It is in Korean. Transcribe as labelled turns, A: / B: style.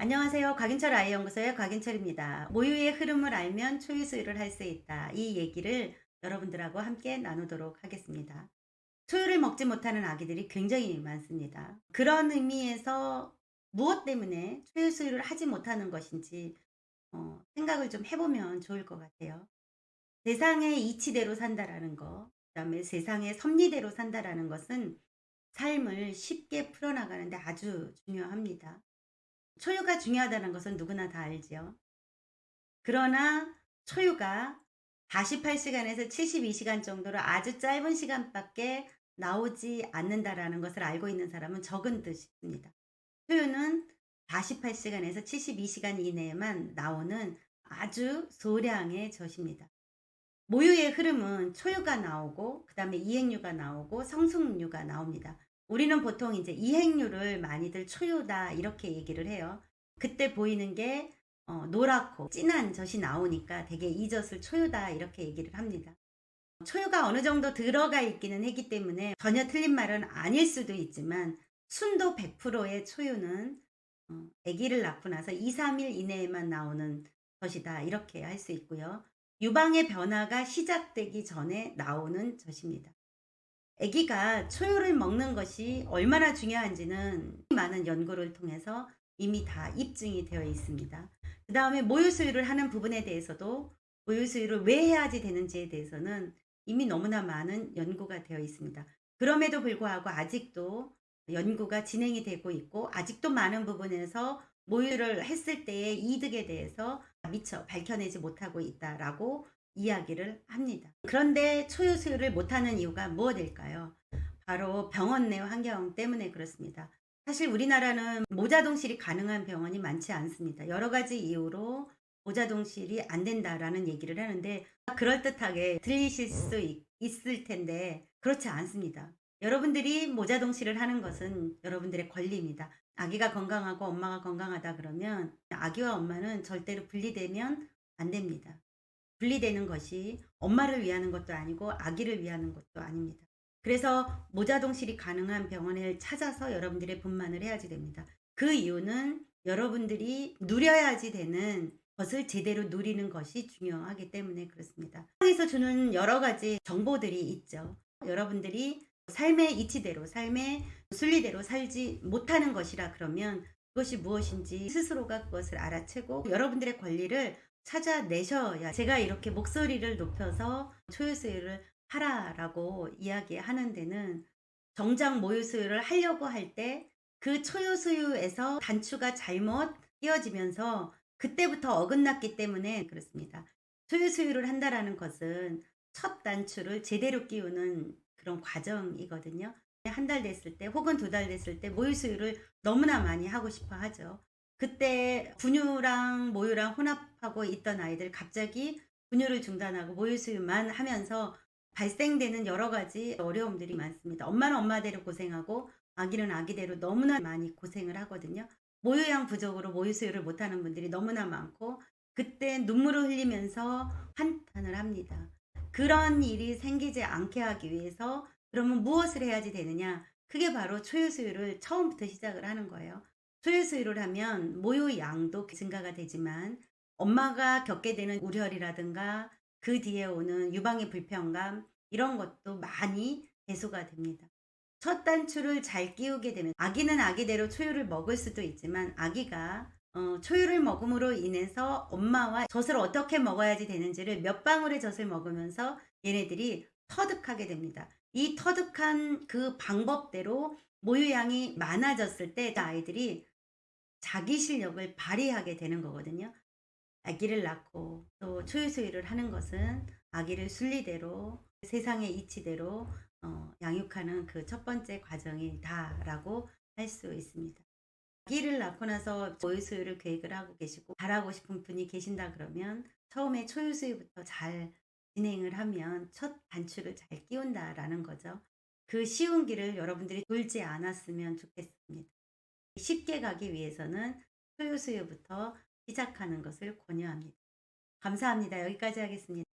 A: 안녕하세요. 곽인철 아이연구소의 곽인철입니다. 모유의 흐름을 알면 초유 수유를 할 수 있다. 이 얘기를 여러분들하고 함께 나누도록 하겠습니다. 초유를 먹지 못하는 아기들이 굉장히 많습니다. 그런 의미에서 무엇 때문에 초유 수유를 하지 못하는 것인지 생각을 좀 해보면 좋을 것 같아요. 세상의 이치대로 산다라는 거, 그다음에 세상의 섭리대로 산다라는 것은 삶을 쉽게 풀어나가는데 아주 중요합니다. 초유가 중요하다는 것은 누구나 다 알지요. 그러나 초유가 48시간에서 72시간 정도로 아주 짧은 시간밖에 나오지 않는다라는 것을 알고 있는 사람은 적은 듯 싶습니다. 초유는 48시간에서 72시간 이내에만 나오는 아주 소량의 젖입니다. 모유의 흐름은 초유가 나오고 그다음에 이행류가 나오고 성숙류가 나옵니다. 우리는 보통 이제 이행류를 많이들 초유다 이렇게 얘기를 해요. 그때 보이는 게 노랗고 진한 젖이 나오니까 되게 이 젖을 초유다 이렇게 얘기를 합니다. 초유가 어느 정도 들어가 있기는 했기 때문에 전혀 틀린 말은 아닐 수도 있지만 순도 100%의 초유는 아기를 낳고 나서 2-3일 이내에만 나오는 젖이다 이렇게 할 수 있고요. 유방의 변화가 시작되기 전에 나오는 젖입니다. 아기가 초유를 먹는 것이 얼마나 중요한지는 많은 연구를 통해서 이미 다 입증이 되어 있습니다. 그 다음에 모유 수유를 하는 부분에 대해서도 모유 수유를 왜 해야지 되는지에 대해서는 이미 너무나 많은 연구가 되어 있습니다. 그럼에도 불구하고 아직도 연구가 진행이 되고 있고 아직도 많은 부분에서 모유를 했을 때의 이득에 대해서 미처 밝혀내지 못하고 있다라고 이야기를 합니다. 그런데 초유 수유를 못하는 이유가 무엇일까요? 바로 병원 내 환경 때문에 그렇습니다. 사실 우리나라는 모자동실이 가능한 병원이 많지 않습니다. 여러 가지 이유로 모자동실이 안 된다라는 얘기를 하는데 그럴듯하게 들리실 수 있을 텐데 그렇지 않습니다. 여러분들이 모자동실을 하는 것은 여러분들의 권리입니다. 아기가 건강하고 엄마가 건강하다 그러면 아기와 엄마는 절대로 분리되면 안 됩니다. 분리되는 것이 엄마를 위하는 것도 아니고 아기를 위하는 것도 아닙니다. 그래서 모자동실이 가능한 병원을 찾아서 여러분들의 분만을 해야지 됩니다. 그 이유는 여러분들이 누려야지 되는 것을 제대로 누리는 것이 중요하기 때문에 그렇습니다. 세상에서 주는 여러 가지 정보들이 있죠. 여러분들이 삶의 이치대로, 삶의 순리대로 살지 못하는 것이라 그러면 그것이 무엇인지 스스로가 그것을 알아채고 여러분들의 권리를 찾아내셔야 제가 이렇게 목소리를 높여서 초유 수유를 하라라고 이야기하는 데는 정작 모유 수유를 하려고 할 때 그 초유 수유에서 단추가 잘못 끼워지면서 그때부터 어긋났기 때문에 그렇습니다. 초유 수유를 한다라는 것은 첫 단추를 제대로 끼우는 그런 과정이거든요. 한 달 됐을 때 혹은 2달 됐을 때 모유 수유를 너무나 많이 하고 싶어 하죠. 그때 분유랑 모유랑 혼합하고 있던 아이들 갑자기 분유를 중단하고 모유 수유만 하면서 발생되는 여러 가지 어려움들이 많습니다. 엄마는 엄마대로 고생하고 아기는 아기대로 너무나 많이 고생을 하거든요. 모유양 부족으로 모유 수유를 못하는 분들이 너무나 많고 그때 눈물을 흘리면서 한탄을 합니다. 그런 일이 생기지 않게 하기 위해서 그러면 무엇을 해야지 되느냐? 그게 바로 초유 수유를 처음부터 시작을 하는 거예요. 초유 수유를 하면 모유 양도 증가가 되지만 엄마가 겪게 되는 우려이라든가 그 뒤에 오는 유방의 불편감 이런 것도 많이 해소가 됩니다. 첫 단추를 잘 끼우게 되면 아기는 아기대로 초유를 먹을 수도 있지만 아기가 초유를 먹음으로 인해서 엄마와 젖을 어떻게 먹어야지 되는지를 몇 방울의 젖을 먹으면서 얘네들이 터득하게 됩니다. 이 터득한 그 방법대로 모유양이 많아졌을 때 아이들이 자기 실력을 발휘하게 되는 거거든요. 아기를 낳고 또 초유 수유를 하는 것은 아기를 순리대로 세상의 이치대로 양육하는 그 첫 번째 과정이다라고 할 수 있습니다. 아기를 낳고 나서 모유 수유를 계획을 하고 계시고 잘하고 싶은 분이 계신다 그러면 처음에 초유 수유부터 잘 진행을 하면 첫 단추를 잘 끼운다라는 거죠. 그 쉬운 길을 여러분들이 돌지 않았으면 좋겠습니다. 쉽게 가기 위해서는 초유 수유부터 시작하는 것을 권유합니다. 감사합니다. 여기까지 하겠습니다.